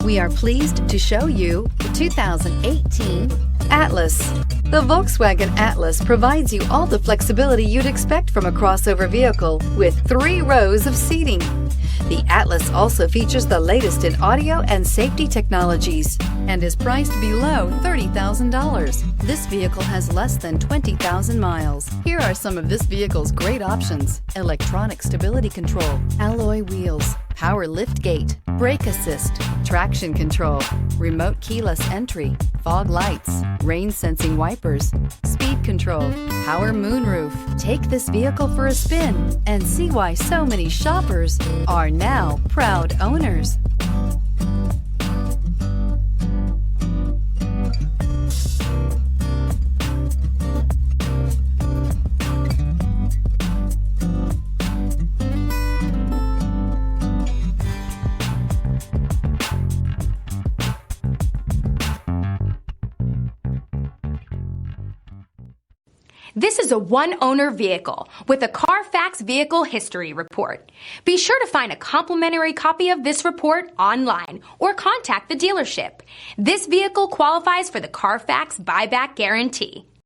We are pleased to show you the 2018 Atlas. The Volkswagen Atlas provides you all the flexibility you'd expect from a crossover vehicle with 3 rows of seating. The Atlas also features the latest in audio and safety technologies and is priced below $30,000. This vehicle has less than 20,000 miles. Here are some of this vehicle's great options: electronic stability control, alloy wheels, power liftgate, brake assist, traction control, remote keyless entry, fog lights, rain sensing wipers, speed control, power moonroof. Take this vehicle for a spin and see why so many shoppers are now proud owners. This is a one-owner vehicle with a Carfax Vehicle History Report. Be sure to find a complimentary copy of this report online or contact the dealership. This vehicle qualifies for the Carfax Buyback Guarantee.